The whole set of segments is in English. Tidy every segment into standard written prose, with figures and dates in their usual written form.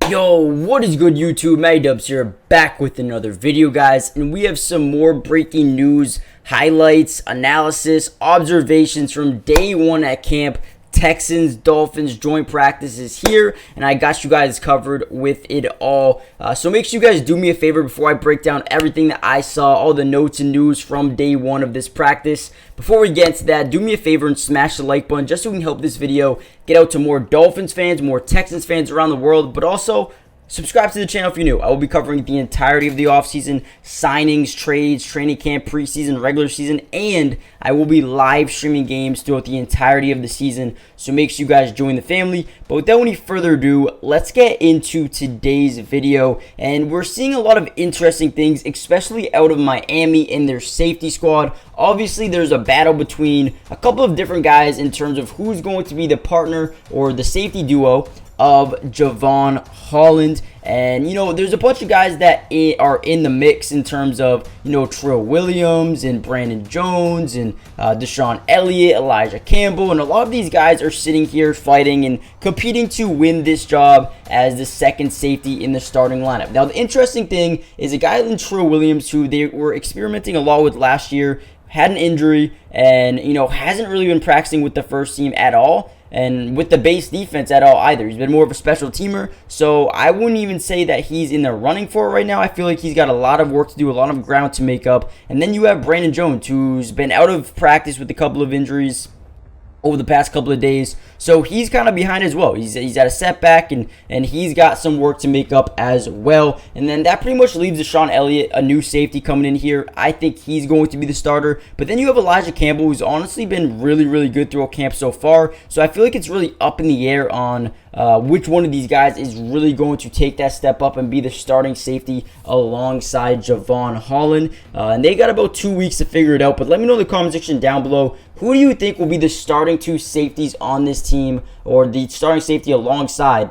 Yo, what is good YouTube? Matty Dubs here, back with another video, guys, and we have some more breaking news, highlights, analysis, observations from day one at camp. Texans, Dolphins joint practice is here, and I got you guys covered with it all. So make sure you guys do me a favor before I break down everything that I saw, all the notes and news from day one of this practice. Before we get into that, do me a favor and smash the like button just so we can help this video get out to more Dolphins fans, more Texans fans around the world, but also subscribe to the channel if you're new. I will be covering the entirety of the offseason, signings, trades, training camp, preseason, regular season, and I will be live streaming games throughout the entirety of the season, so make sure you guys join the family. But without any further ado, let's get into today's video, and we're seeing a lot of interesting things, especially out of Miami and their safety squad. Obviously, there's a battle between a couple of different guys in terms of who's going to be the partner or the safety duo of Jevon Holland. And, there's a bunch of guys that are in the mix in terms of, Trill Williams and Brandon Jones and Deshaun Elliott, Elijah Campbell. And a lot of these guys are sitting here fighting and competing to win this job as the second safety in the starting lineup. Now, the interesting thing is a guy like Trill Williams, who they were experimenting a lot with last year, had an injury and, hasn't really been practicing with the first team at all, and with the base defense at all either. He's been more of a special teamer, so I wouldn't even say that he's in the running for it right now. I feel like he's got a lot of work to do, a lot of ground to make up. And then you have Brandon Jones, who's been out of practice with a couple of injuries over the past couple of days, so he's kind of behind as well. He's at a setback, and he's got some work to make up as well. And then that pretty much leaves Deshaun Elliott, a new safety coming in here. I think he's going to be the starter. But then you have Elijah Campbell, who's honestly been really good throughout camp so far. So I feel like it's really up in the air on which one of these guys is really going to take that step up and be the starting safety alongside Jevon Holland. And they got about 2 weeks to figure it out. But let me know in the comment section down below, who do you think will be the starting two safeties on this team, or the starting safety alongside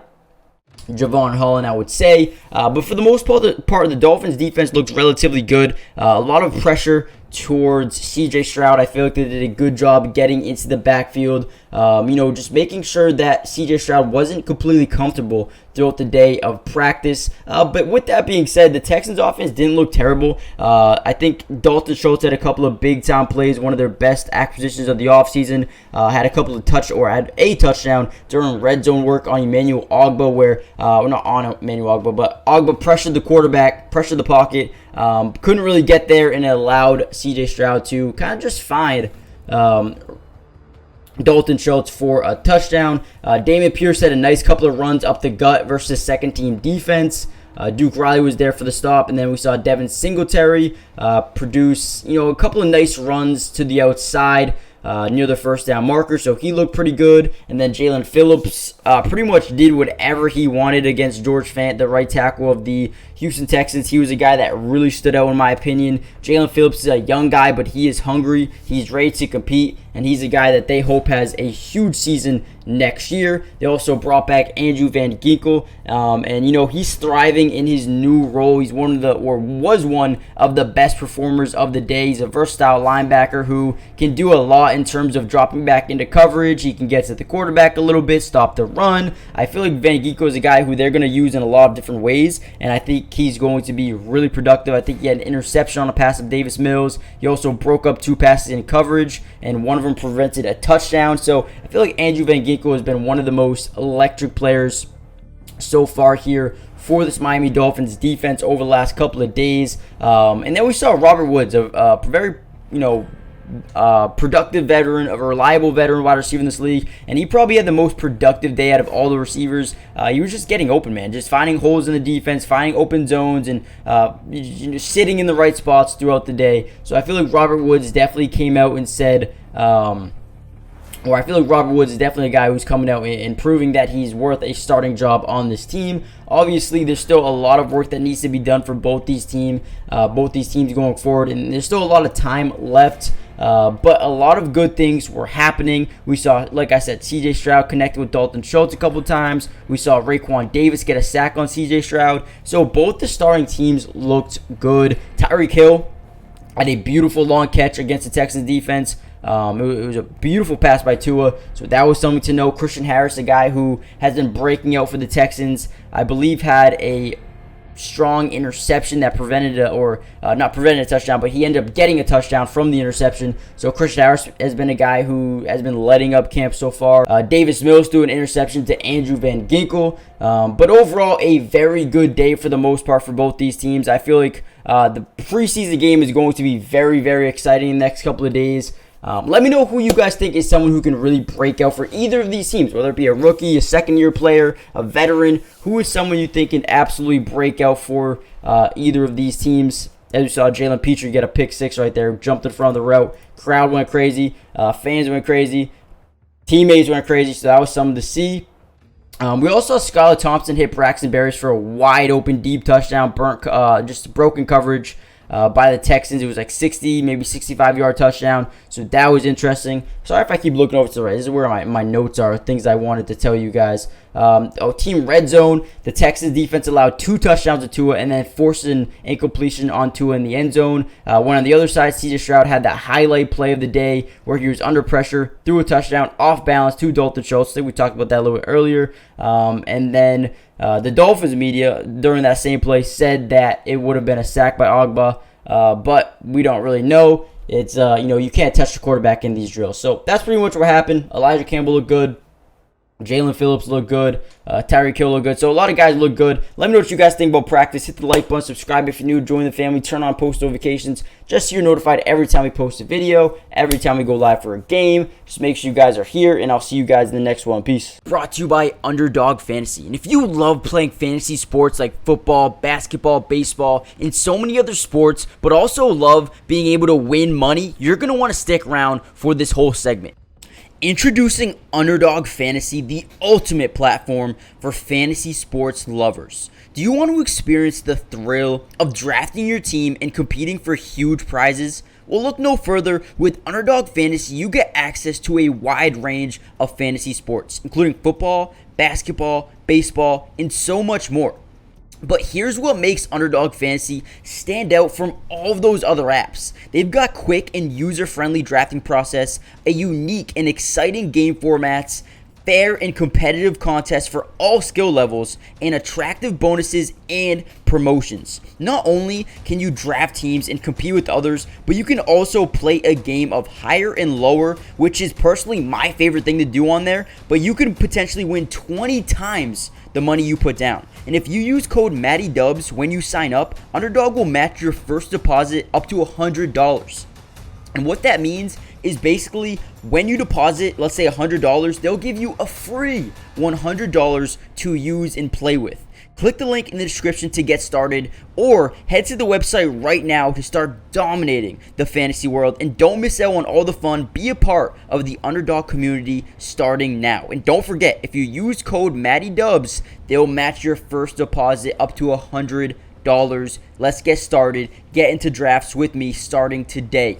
Jevon Holland, I would say. But for the most part, the Dolphins defense looks relatively good. A lot of pressure towards CJ Stroud. I feel like they did a good job getting into the backfield, just making sure that CJ Stroud wasn't completely comfortable throughout the day of practice. But with that being said, the Texans offense didn't look terrible. I think Dalton Schultz had a couple of big time plays, one of their best acquisitions of the offseason. Had a touchdown during red zone work on Emmanuel Ogbah, where not on Emmanuel Ogbah, but Ogbah pressured the quarterback, pressured the pocket, couldn't really get there, and it allowed CJ Stroud to kind of just find Dalton Schultz for a touchdown. Damian Pierce had a nice couple of runs up the gut versus second team defense. Duke Riley was there for the stop, and then we saw Devin Singletary produce a couple of nice runs to the outside near the first down marker, so he looked pretty good. And then Jalen Phillips pretty much did whatever he wanted against George Fant, the right tackle of the Houston Texans. He was a guy that really stood out in my opinion. Jalen Phillips is a young guy, but he is hungry. He's ready to compete, and he's a guy that they hope has a huge season next year. They also brought back Andrew Van Ginkel, and he's thriving in his new role. He's was one of the best performers of the day. He's a versatile linebacker who can do a lot in terms of dropping back into coverage. He can get to the quarterback a little bit, stop the run. I feel like Van Ginkel is a guy who they're going to use in a lot of different ways, and I think he's going to be really productive. I think he had an interception on a pass of Davis Mills. He also broke up 2 passes in coverage, and one of them prevented a touchdown. So I feel like Andrew Van Ginkel has been one of the most electric players so far here for this Miami Dolphins defense over the last couple of days. And then we saw Robert Woods, a very, productive veteran, a reliable veteran wide receiver in this league, and he probably had the most productive day out of all the receivers. He was just getting open, man, just finding holes in the defense, finding open zones, and sitting in the right spots throughout the day. So I feel like Robert Woods definitely came out and said, I feel like Robert Woods is definitely a guy who's coming out and proving that he's worth a starting job on this team. Obviously, there's still a lot of work that needs to be done for both these teams going forward, and there's still a lot of time left. But a lot of good things were happening. We saw, like I said, CJ Stroud connected with Dalton Schultz a couple times. We saw Raekwon Davis get a sack on CJ Stroud. So both the starting teams looked good. Tyreek Hill had a beautiful long catch against the Texans defense. It was a beautiful pass by Tua, so that was something to know. Christian Harris, a guy who has been breaking out for the Texans, I believe had a strong interception that prevented not prevented a touchdown, but he ended up getting a touchdown from the interception. So Christian Harris has been a guy who has been lighting up camp so far. Davis Mills threw an interception to Andrew Van Ginkel. But overall, a very good day for the most part for both these teams. I feel like the preseason game is going to be very, very exciting in the next couple of days. Let me know who you guys think is someone who can really break out for either of these teams, whether it be a rookie, a second-year player, a veteran. Who is someone you think can absolutely break out for either of these teams? As you saw, Jalen Petrie get a pick six right there, jumped in front of the route. Crowd went crazy. Fans went crazy. Teammates went crazy, so that was something to see. We also saw Skylar Thompson hit Braxton Berrios for a wide-open, deep touchdown, just broken coverage by the Texans. It was like 60, maybe 65-yard touchdown. So that was interesting. Sorry if I keep looking over to the right. This is where my notes are, things I wanted to tell you guys. Team red zone. The Texans defense allowed 2 touchdowns to Tua and then forced an incompletion on Tua in the end zone. When on the other side, C.J. Stroud had that highlight play of the day where he was under pressure, threw a touchdown off balance to Dalton Schultz. I think we talked about that a little bit earlier. And then the Dolphins media during that same play said that it would have been a sack by Ogba, but we don't really know. It's you can't touch the quarterback in these drills. So that's pretty much what happened. Elijah Campbell looked good. Jalen Phillips looked good. Tyreek Hill looked good. So a lot of guys look good. Let me know what you guys think about practice. Hit the like button. Subscribe if you're new. Join the family. Turn on post notifications just so you're notified every time we post a video, every time we go live for a game. Just make sure you guys are here, and I'll see you guys in the next one. Peace. Brought to you by Underdog Fantasy. And if you love playing fantasy sports like football, basketball, baseball, and so many other sports, but also love being able to win money, you're going to want to stick around for this whole segment. Introducing Underdog Fantasy, the ultimate platform for fantasy sports lovers. Do you want to experience the thrill of drafting your team and competing for huge prizes? Well, look no further. With Underdog Fantasy, you get access to a wide range of fantasy sports, including football, basketball, baseball, and so much more. But here's what makes Underdog Fantasy stand out from all of those other apps. They've got quick and user-friendly drafting process, a unique and exciting game formats, fair and competitive contests for all skill levels, and attractive bonuses and promotions. Not only can you draft teams and compete with others, but you can also play a game of higher and lower, which is personally my favorite thing to do on there, but you can potentially win 20 times the money you put down. And if you use code MattyDubs when you sign up, Underdog will match your first deposit up to $100. And what that means is basically when you deposit, let's say $100, they'll give you a free $100 to use and play with. Click the link in the description to get started, or head to the website right now to start dominating the fantasy world. And don't miss out on all the fun. Be a part of the Underdog community starting now. And don't forget, if you use code MattyDubs, they'll match your first deposit up to $100. Let's get started. Get into drafts with me starting today.